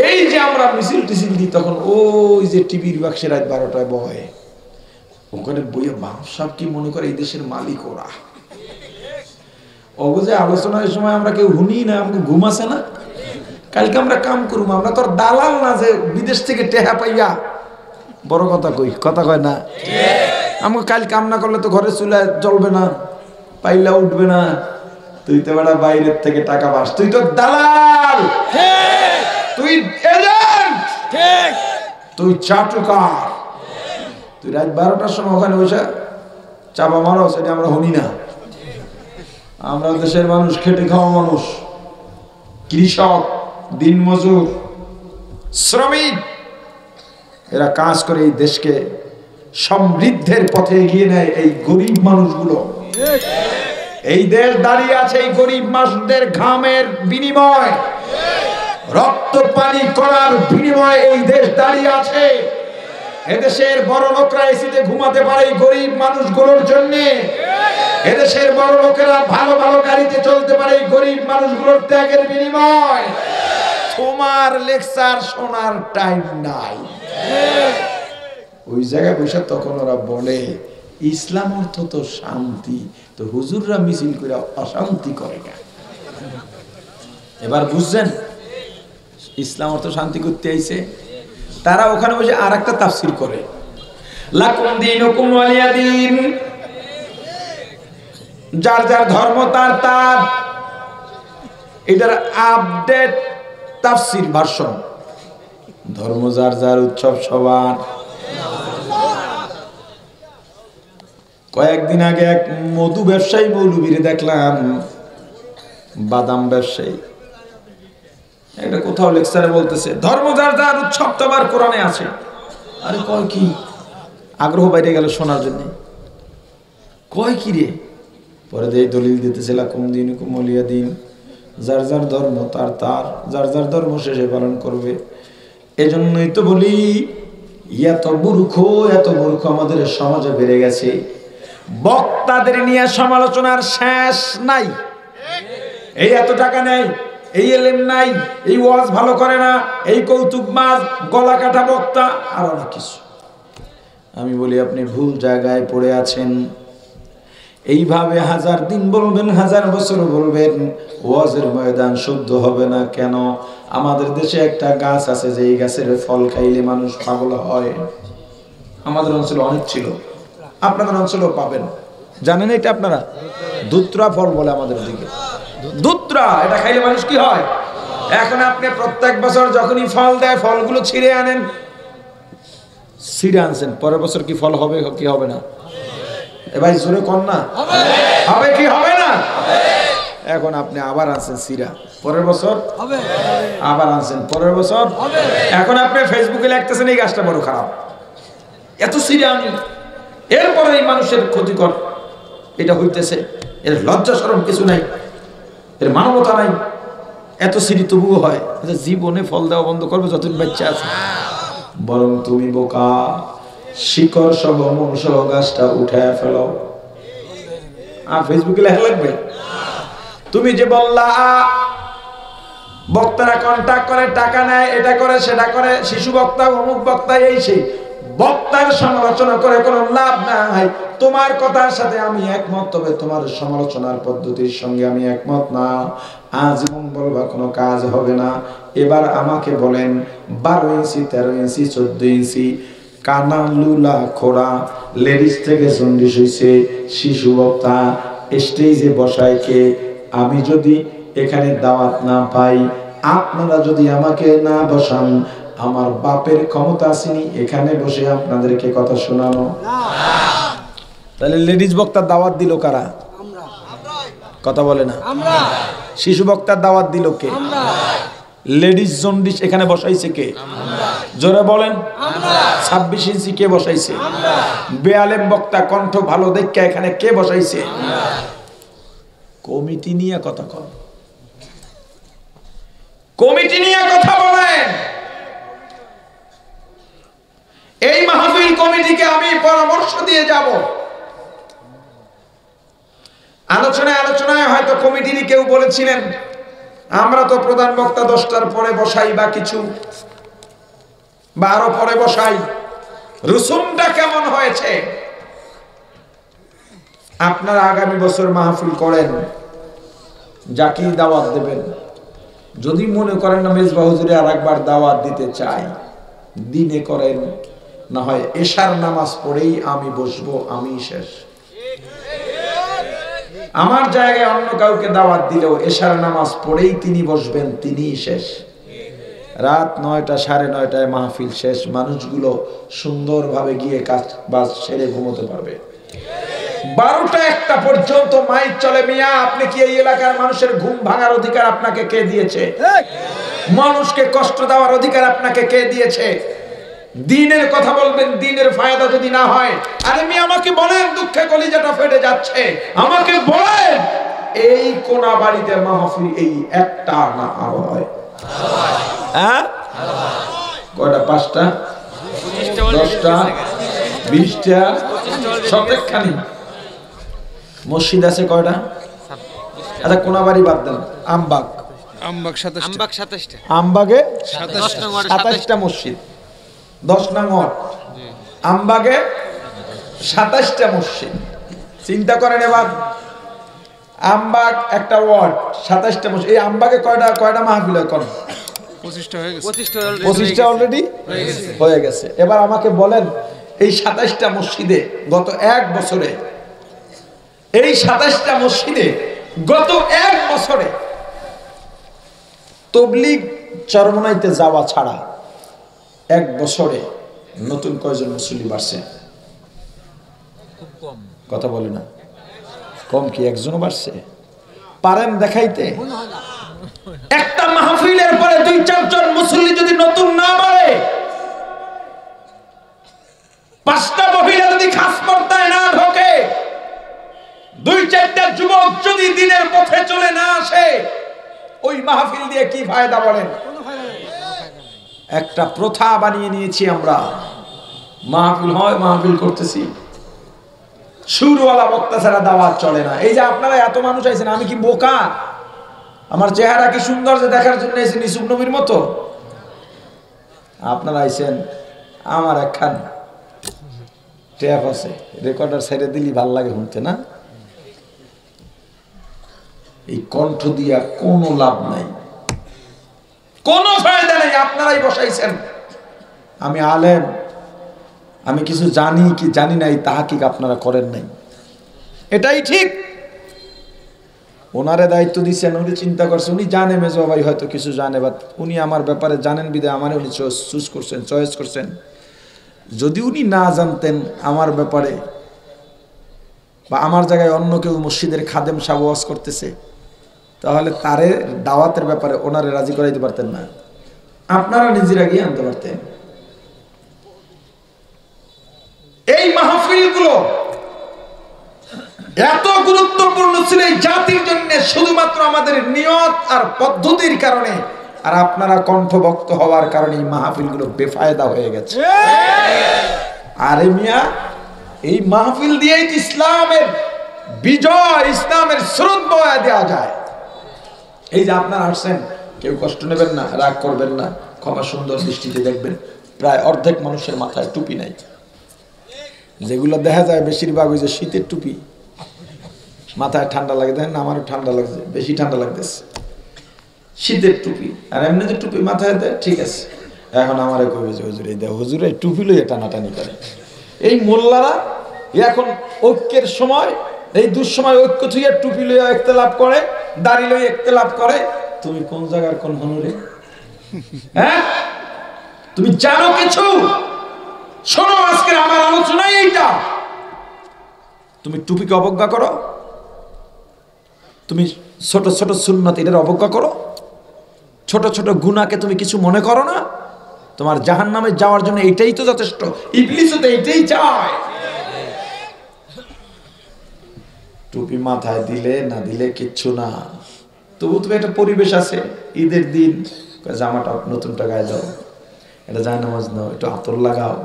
এই যে আমরা মিছিল টিছিল দিই, তখন ওই যে টিভির বাক্সে রাত 12টায় বয়, ওখানে বইয়ে বাপসাপ কি মনে করে এই দেশের মালিক ওরা। অবুঝে আলোচনার সময় আমরা কেউ শুনি না, আমাকে ঘুম আসে না। কালকে আমরা কাম করবো, আমরা তোর দালাল না যে বিদেশ থেকে টেহা পাইয়া বড় কথা কই, কথা কয় না। আমাকে কাল কাম না করলে তো ঘরে চুলা জ্বলবে না, পাইলা উঠবে না। তুই তো বেটা বাইরের থেকে টাকা পাস, তুই তো দালাল, তুই এজেন্ট, তুই চাটুকার। তুই রাত 12টার সময় ওখানে বসে চাপা মারো, সেটা আমরা শুনি না। আমরা দেশের মানুষ, খেটে খাওয়া মানুষ, কৃষক, দিনমজুর, শ্রমিক, এরা কাজ করে এই দেশকে সমৃদ্ধের পথে এগিয়ে নেয়। এই গরিব মানুষগুলো, এই দেশ দাঁড়িয়ে আছে এই গরিব মানুষদের ঘামের বিনিময়, রক্ত পানি করার বিনিময়ে এই দেশ দাঁড়িয়ে আছে। এদেশের বড় লোকরা এসিতে ঘুমাতে পারে এই গরিব মানুষগুলোর জন্য। এদেশের বড় লোকেরা ভালো ভালো গাড়িতে চলতে পারে এই গরিব মানুষগুলোর ত্যাগের বিনিময়। তোমার লেকচার শোনার টাইম নাই। ওই জায়গায় বসে তখন ওরা বলে ইসলাম অর্থ তো শান্তি, তো হুজুররা মিছিল করে অশান্তি করে না। এবার বুঝছেন ইসলাম অর্থ শান্তি করতে আইছে। তারা ওখানে বসে আর একটা তাফসীর করে, লাকুম দীনুকুম ওয়ালিয়া দীন, যার যার ধর্ম তার তার। এটার আপডেট তাফসীর ভার্সন, ধর্ম যার যার, উৎসব সবার। কয়েকদিন আগে এক মধু ব্যবসায়ী মৌলবীরে দেখলাম, বাদাম ব্যবসায়ী, এটা কোথাও লেকচারে বলতেছে ধর্ম যার যার, উৎসব তো আবার কোরআনে আছে। আরে কয় কি, আগ্রহ বাইরে গেল শোনার জন্য। কয় কি রে, পরে দিয়ে দলিল দিতেছে লাকুম দীনুকুম ওয়ালিয়া দীন, যার যার ধর্ম তার তার, যার যার ধর্ম শেষে পালন করবে। এজন্যই তো বলি এত মূর্খ আমাদের সমাজে বেড়ে গেছে। বক্তাদের নিয়ে সমালোচনার শেষ নাই। এই এত টাকা নেই, এই এলেম নাই, এই ওয়াজ ভালো করে না, এই কৌতুক মাছ, গলা কাটা বক্তা, আর অনেক কিছু। আমি বলি আপনি ভুল জায়গায় পড়ে আছেন। এইভাবে 1000 দিন বলবেন, 1000 বছর বলবেন, ওয়াজের ময়দান শুদ্ধ হবে না। কেন? আমাদের দেশে একটা গাছ আছে যে এই গাছের ফল খাইলে মানুষ পাগল হয়। আমাদের অঞ্চলে অনেক ছিল, আপনাদের অঞ্চলেও পাবেন। জানেন এটা আপনারা? দুত্রা ফল বলে আমাদের দিকে, দুত্রা। এটা খাইলে মানুষ কি হয়? এখন আপনি প্রত্যেক বছর যখনই ফল দেয়, ফলগুলো ছিঁড়ে আনেন, ছিঁড়ে আনছেন, পরের বছর কি ফল হবে কি হবে না? এবার জোরে কর না, হবে কি হবে না? এখন আপনি আবার আনছেন সিরা, পরের বছর হবে, আবার আনছেন পরের বছর হবে। এখন আপনি ফেসবুকে লিখতেছেন এই গাছটা বড় খারাপ, এত সিরা আনি, এরপরে এই মানুষের ক্ষতিকর এটা হইতেছে। এর লজ্জা শরম কিছু নাই, এর মানবতা নাই, এত সিঁড়ি তবুও হয়। জীবনে ফল দেওয়া বন্ধ করবে যতদিন বাচ্চা আছে। বরং তুমি বোকা, শিকড় সহ মূল সহ গাছটা উঠায় ফেলো। আর ফেসবুকে লেখা লাগবে। তুমি যে বললা বক্তারা কন্টাক্ট করে, টাকা নেয়, এটা করে সেটা করে, শিশু বক্তা, অমুক বক্তা, এই সেই বক্তার সমালোচনা করে কোনো লাভ নাই। তোমার কথার সাথে আমি একমত, তবে তোমার সমালোচনার পদ্ধতির সঙ্গে আমি একমত না। আজীবন বলবা কোনো কাজ হবে না। এবার আমাকে বলেন 12 ইঞ্চি, 13 ইঞ্চি, 14 ইঞ্চি কানা লুলা খোড়া লেডিস থেকে জন্ডিস হইছে, শিশু বক্তা স্টেজে বসায় কে? আমি যদি এখানে দাওয়াত না পাই, আপনারা যদি আমাকে না বসান, আমার বাপের ক্ষমতা আসেনি এখানে বসে আপনাদেরকে কথা শোনানো। তাহলে লেডিস বক্তার দাওয়াত দিল কারা? কথা বলে না। শিশু বক্তার দাওয়াত দিল কে? লেডিস জন্ডিস এখানে বসাইছে কে? জোরে বলেন। 26 ইঞ্চি কে বসাইছে? বেআলেম বক্তা কণ্ঠ ভালো দেখে এখানে কে বসাইছে? কমিটি নিয়ে কথা কন, কমিটি নিয়ে কথা বলেন। এই মাহফিল কমিটিকে আমি পরামর্শ দিয়ে যাব। আলোচনায় হয়তো কমিটির কেউ বলেছিলেন আমরা তো প্রধান বক্তা 10টার পরে বসাই বা কিছু 12 পরে বসাই। রুসুমটা কেমন হয়েছে? আপনারা আগামী বছর মাহফিল করেন, যাকে দাওয়াত দেবেন, যদি মনে করেন না মেজবা হুজুরে আরেকবার দাওয়াত দিতে চাই, দিনে করেন, না হয় এশার নামাজ পড়েই আমি বসবো, আমি শেষ। আমার জায়গায় অন্য কাউকে দাওয়াত দিলেও এশার নামাজ পড়েই তিনি বসবেন, তিনিই শেষ। রাত 9টা 9:30টায় মাহফিল শেষ, মানুষগুলো সুন্দরভাবে গিয়ে কাজ বাজ সেরে ঘুমোতে পারবে। 12টা 1টা পর্যন্ত মাইক চলে। মিয়া, আপনি কি এই এলাকার মানুষের ঘুম ভাঙার অধিকার আপনাকে কে দিয়েছে? মানুষকে কষ্ট দেওয়ার অধিকার আপনাকে কে দিয়েছে? দিনের কথা বলবেন, দিনের ফায়দা যদি না হয়, আরে মিয়া আমাকে বলেন, দুঃখে কলিজাটা ফেটে যাচ্ছে, আমাকে বলেন এই কোনা বাড়িতে মাহফিল এই একটা না আরো হয়? হ্যাঁ, কয়টা? 5টা, 10টা, 20টা, সবখানি মসজিদ আছে কয়টা? আচ্ছা, কোনা বাড়ি বাদ দেন, আমবাগ 27টা, আমবাগে 27টা মসজিদ, 10 নং ওয়ার্ড, আমবাগে 27টা মসজিদ। চিন্তা করেন এবার, আমবাগ একটা ওয়ার্ড, 27টা মসজিদ। এই আমবাগে কয়টা মাহফিল হয়? কোন 25টা অলরেডি হয়ে গেছে। এবার আমাকে বলেন, এই 27টা মসজিদে গত 1 বছরে, এই 27টা মসজিদে গত 1 বছরে তবলিগ চরমনাইতে যাওয়া ছাড়া 1 বছরে নতুন কয়জন মুসল্লি বাড়ছে? কথা বলে না, কম কি? একজনও বাড়ছে? পারেন দেখাইতে? একটা মাহফিলের পরে 2-4 জন মুসল্লি যদি নতুন না বাড়ে, 5টা মহিলা যদি খাস পর্দায় না ঢোকে, 2-4টা যুবক যদি দিনের পথে চলে না আসে, ওই মাহফিল দিয়ে কি ফায়দা বলেন? একটা প্রথা বানিয়ে নিয়েছি আমরা, মাহফিল হয়, মাহফিল করতেছি, সুরওয়ালা বক্তা ছাড়া দাওয়াত চলে না। এই যে আপনারা এত মানুষ আইছেন, আমি কি বোকা? আমার চেহারা কি সুন্দর যে দেখার জন্য আইছেন ইসুফ নবীর মতো? আপনারা আইছেন, আমার একখান ট্যাপ আছে, রেকর্ডার সাইডে দিলি ভাল লাগে শুনতে না? এই কণ্ঠ দিয়া কোনো লাভ নাই, কোনো ফায়দা নেই। আপনারাই বসাইছেন। আমি আলেম, আমি কিছু জানি কি জানি নাই তাহাকিক আপনারা করেন নাই, এটাই ঠিক। ওনারে দায়িত্ব দিচ্ছেন, উনি চিন্তা করছেন, উনি জানে মেজো ভাই হয়তো কিছু জানে, বা উনি আমার ব্যাপারে জানেন বিদায় আমার উনি চুজ করছেন, চয়েস করছেন। যদি উনি না জানতেন আমার ব্যাপারে, বা আমার জায়গায় অন্য কেউ মসজিদের খাদেম সাহেব ওয়াজ করতেছে, তাহলে তারে দাওয়াতের ব্যাপারে ওনারে রাজি করাইতে পারতেন না, আপনারা নিজেরা গিয়ে আনতে পারতেন। এই মাহফিলগুলো এত গুরুত্বপূর্ণ ছিল এই জাতির জন্য, শুধুমাত্র আমাদের নিয়ত আর পদ্ধতির কারণে, আর আপনারা কণ্ঠভক্ত হওয়ার কারণে এই মাহফিলগুলো বেফায়দা হয়ে গেছে। আরে মিয়া, এই মাহফিল দিয়েই ইসলামের বিজয়, ইসলামের স্রোত বয়া দেওয়া যায়। এই যে আপনারা আসছেন, কেউ কষ্ট নেবেন না, রাগ করবেন না, ক্ষমা সুন্দর দৃষ্টিতে দেখবেন। প্রায় অর্ধেক মানুষের মাথায় টুপি নাই, যেগুলো দেখা যায় বেশিরভাগ ওই যে শীতের টুপি, মাথায় ঠান্ডা লাগে। দেখেন না, আমারও ঠান্ডা লাগছে, বেশি ঠান্ডা লাগতেছে, শীতের টুপি। আর এমনি যে টুপি মাথায় দেয় ঠিক আছে, এখন আমার কবে যে হুজুর এই দেয়, হুজুর এই টুপি লইয়ে টানাটানি করে। এই মোল্লারা এখন ঐক্যের সময়, এই দুঃসময় ঐক্য থুইয়া টুপি লইয়া ইখতিলাফ করে, দাড়ি লইয়া ইখতিলাফ করে। তুমি কোন জায়গার কোন হনুরে? হ্যাঁ, তুমি জানো কিছু? শোনো, আজকে আমার আলোচনাই এইটা। তুমি টুপিকে অবজ্ঞা করো, তুমি ছোট ছোট সুন্নাত এটার অবজ্ঞা করো, ছোট ছোট গুনাহকে তুমি কিছু মনে করো না? তোমার জাহান্নামে যাওয়ার জন্য এটাই তো যথেষ্ট। ইবলিসও তো এটাই চায়। টুপি মাথায় দিলে না দিলে কিচ্ছু না, তবু তুমি একটা পরিবেশ আছে, ঈদের দিন জামাটা নতুনটা গায়ে দাও, এটা জায়নামাজ নাও, একটু আতর লাগাও।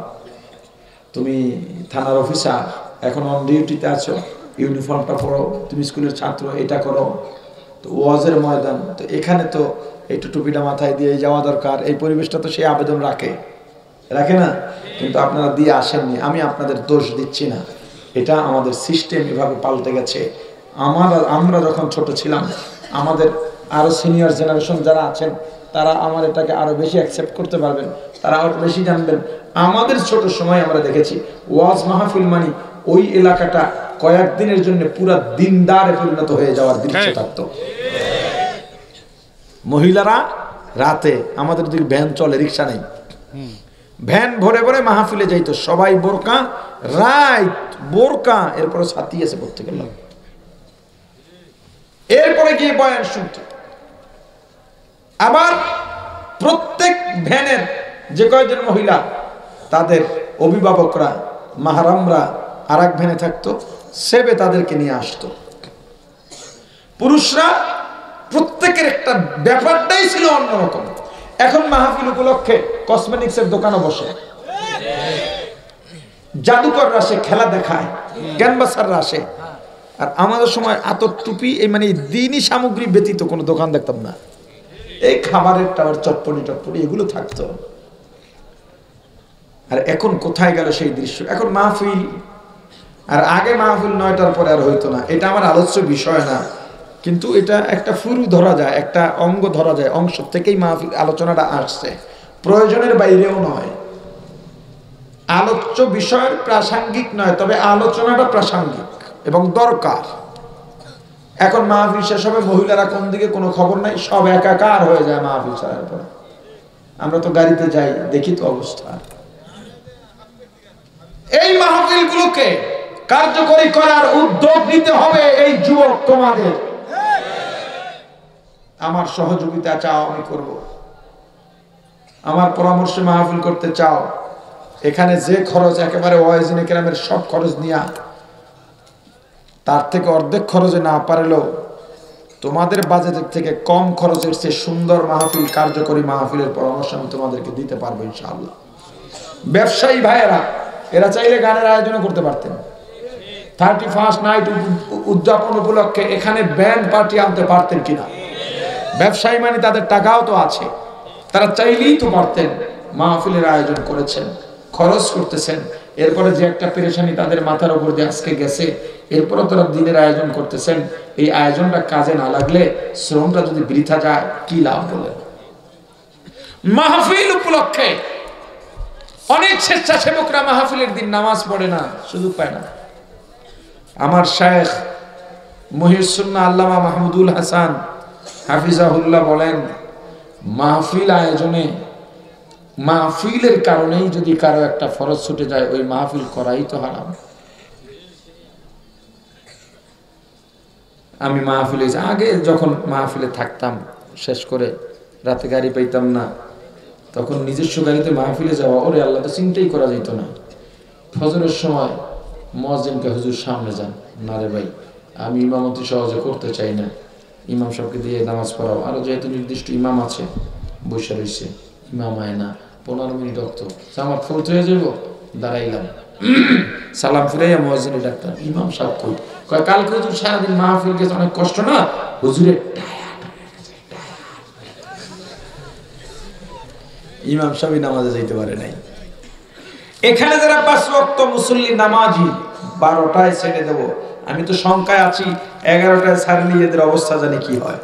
তুমি থানার অফিসার, এখন অন ডিউটিতে আছো, ইউনিফর্মটা পরো। তুমি স্কুলের ছাত্র, এটা করো। তো ওয়াজের ময়দান, তো এখানে তো একটু টুপিটা মাথায় দিয়ে যাওয়া দরকার, এই পরিবেশটা তো সেই আবেদন রাখে না, কিন্তু আপনারা দিয়ে আসেননি। আমি আপনাদের দোষ দিচ্ছি না, এটা আমাদের সিস্টেম এভাবে পাল্টে গেছে। আমরা যখন ছোট ছিলাম, আমাদের আরো সিনিয়র জেনারেশন যারা আছেন তারা আমার এটাকে আরো বেশি অ্যাকসেপ্ট করতে পারবেন, তারা আরো বেশি জানবেন। আমাদের ছোট সময় আমরা দেখেছি ওয়াজ মাহফিল মানে ওই এলাকাটা কয়েকদিনের জন্য পুরা দিনদারে পরিণত হয়ে যাওয়ার দৃশ্য থাকতো। মহিলারা রাতে, আমাদের দিকে ভ্যান চলে, রিক্সা নেই, ভ্যান ভরে ভরে মাহফিলে যাইতো, সবাই বোরকা, রাইট বোরকা, এরপরে ছাতি আছে প্রত্যেকের লোক, এরপরে গিয়ে বয়ান শুনতো। আবার প্রত্যেক ভ্যানের যে কয়জন মহিলা, তাদের অভিভাবকরা, মাহারামরা আর এক ভ্যানে থাকতো, সেবে তাদেরকে নিয়ে আসতো। পুরুষরা প্রত্যেকের একটা ব্যাপারটাই ছিল অন্যরকম। এখন মাহফিল উপলক্ষে কসমেটিক্সের দোকানও বসে, জাদুকররা আসে, খেলা দেখায়, ক্যানভাসাররা আসে। আর আমাদের সময় আতর টুপি, এই মানে দিনই সামগ্রী ব্যতীত কোনো দোকান দেখতাম না। এই খাবারের টাবার চটপটি এগুলো থাকতো। আর এখন কোথায় গেল সেই দৃশ্য? এখন মাহফিল, আর আগে মাহফিল 9টার পরে আর হইতো না। এটা আমার আলোচ্য বিষয় না, কিন্তু এটা একটা ফুরু ধরা যায়, একটা অঙ্গ ধরা যায়, অংশ থেকেই মাহফিল আলোচনাটা আসছে, প্রয়োজনের বাইরেও নয়। আলোচ্য বিষয়ের প্রাসঙ্গিক নয়, তবে আলোচনাটা প্রাসঙ্গিক এবং দরকার। এখন মাহফিল শেষ হবে, মহিলারা কোন দিকে কোনো খবর নাই, সব একাকার হয়ে যায় মাহফিল ছাড়ার পরে। আমরা তো গাড়িতে যাই, দেখি তো অবস্থা। এই মাহফিলগুলোকে কার্যকরী করার উদ্যোগ নিতে হবে এই যুবক তোমাদের। আমার সহযোগিতা চাও, আমি করব। আমার পরামর্শে মাহফিল করতে চাও, এখানে যে খরচ, একেবারে ওয়াইজিনে কেরামের সব খরচ নিয়া, তার থেকে অর্ধেক খরচে না পারলেও তোমাদের বাজেটের থেকে কম খরচের চেয়ে সুন্দর মাহফিল, কার্যকরী মাহফিলের পরামর্শ আমি তোমাদেরকে দিতে পারবো ইনশাআল্লাহ। ব্যবসায়ী ভাইয়েরা, এরা চাইলে গানের আয়োজন করতে পারতেন। 31st নাইট উদযাপন উপলক্ষে এখানে ব্যান্ড পার্টি আনতে পারতেন কিনা? ব্যবসায়ী মানে তাদের টাকাও তো আছে, তারা চাইলেই তো পারতেন। মাহফিলের আয়োজন করেছেন, খরচ করতেছেন, এরপরে যে একটা পেরেশানি তাদের মাথার উপর দিয়ে আজকে গেছে, এরপরে তারা দিনের আয়োজন করতেছেন। এই আয়োজনটা কাজে না লাগলে, শ্রমটা যদি বৃথা যায়, কি লাভ বলেন? মাহফিল উপলক্ষে অনেক স্বেচ্ছাসেবকরা মাহফিলের দিন নামাজ পড়ে না, সুযোগ পায় না। আমার শায়েখ মুহিউস-সুন্নাহ আল্লামা মাহমুদুল হাসান হাফিজাহুল্লাহ বলেন, মাহফিল আয়োজনে, মাহফিলের কারণেই যদি কারো একটা ফরজ ছুটে যায়, ওই মাহফিল করাই তো হারাম। আমি মাহফিলে আগে যখন মাহফিলে থাকতাম, শেষ করে রাতে গাড়ি পাইতাম না, তখন নিজস্ব গাড়িতে মাহফিলে যাওয়া, ওরে আল্লাহ, তো চিন্তাই করা যেত না। ফজরের সময় মুয়াজ্জিনকে, হুজুর সামনে যান। না রে ভাই, আমি ইমামতি সহজে করতে চাই না, ইমাম সাহেবকে দিয়ে নামাজ পড়াও। আরো যেহেতু নির্দিষ্ট ইমাম আছে, বসে রয়েছে, ইমাম আয় না, 15 মিনিট রক্ত আমার ফোর্থ হয়ে যাবো, দাঁড়াইলাম, সালাম ফিরাইয়া মুয়াজ্জিনে ডাক্তার, ইমাম সাহেব কই? কয় কালকে হুজুর সারাদিন মাহফিল গেছে, অনেক কষ্ট না, হুজুরের ইমাম সাহেব নামাজে যাইতে পারে নাই। এখানে যারা 5 ওয়াক্ত মুসল্লি নামাজি, 12টায় ছেড়ে দেব, আমি তো সংখ্যায় আছি, 11টায় ছাড়লে এদের অবস্থা জানি কি হয়।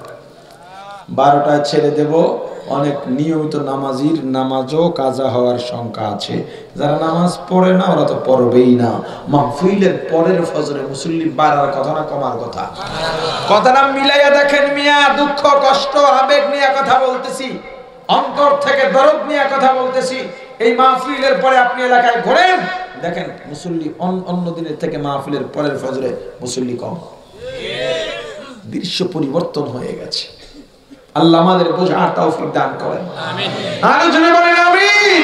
12টায় ছেড়ে দেব। অনেক নিয়মিত নামাজির নামাজও কাজা হওয়ার সংখ্যা আছে। যারা নামাজ পড়ে না, ওরা তো পড়বেই না। মাহফিলের পরের ফজরে মুসল্লি বাড়ার কথা না কমার কথা? কথাটা মিলাইয়া দেখেন মিয়া, দুঃখ কষ্ট আবেগ নিয়ে কথা বলতেছি, অন্তর থেকে দরদ নিয়ে কথা বলতেছি। এই মাহফিলের পরে আপনি এলাকায় ঘোরেন, দেখেন মুসল্লি অন্য দিনের থেকে মাহফিলের পরের ফজরে মুসল্লি কম। দৃশ্য পরিবর্তন হয়ে গেছে। আল্লাহ আমাদের বোঝার তৌফিক দান করেন। আমিন। আলোচনা বলেন আমিন।